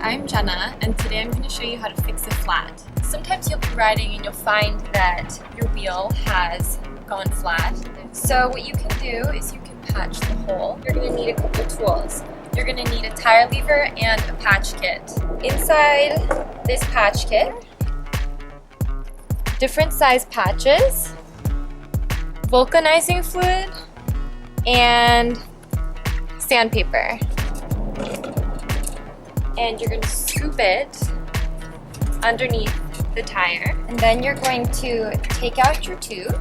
I'm Jenna, and today I'm going to show you how to fix a flat. Sometimes you'll be riding and you'll find that your wheel has gone flat. So what you can do is you can patch the hole. You're going to need a couple tools. You're going to need a tire lever and a patch kit. Inside this patch kit, different size patches, vulcanizing fluid, and sandpaper. And you're going to scoop it underneath the tire, and then you're going to take out your tube.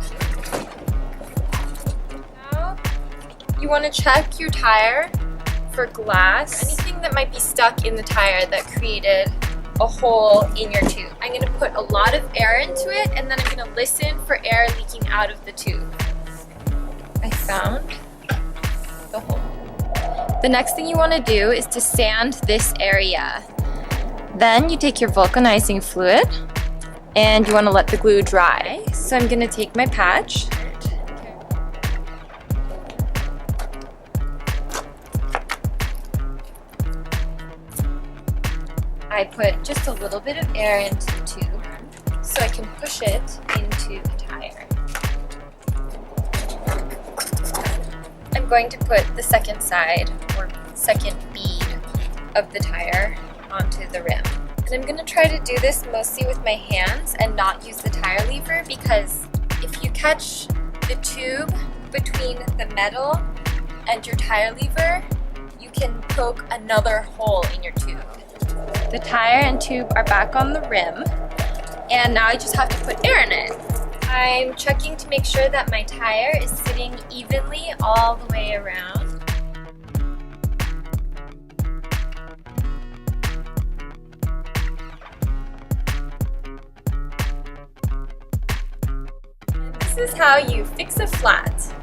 Now you want to check your tire for glass, anything that might be stuck in the tire that created a hole in your tube. I'm going to put a lot of air into it, and then I'm going to listen for air leaking out of the tube. I found the hole. The next thing you want to do is to sand this area. Then you take your vulcanizing fluid and you want to let the glue dry. So I'm going to take my patch. I put just a little bit of air into the tube so I can push it into the tire. I'm going to put the second side, or second bead of the tire onto the rim. And I'm going to try to do this mostly with my hands and not use the tire lever, because if you catch the tube between the metal and your tire lever, you can poke another hole in your tube. The tire and tube are back on the rim, and now I just have to put air in it. I'm checking to make sure that my tire is sitting evenly all the way around. And this is how you fix a flat.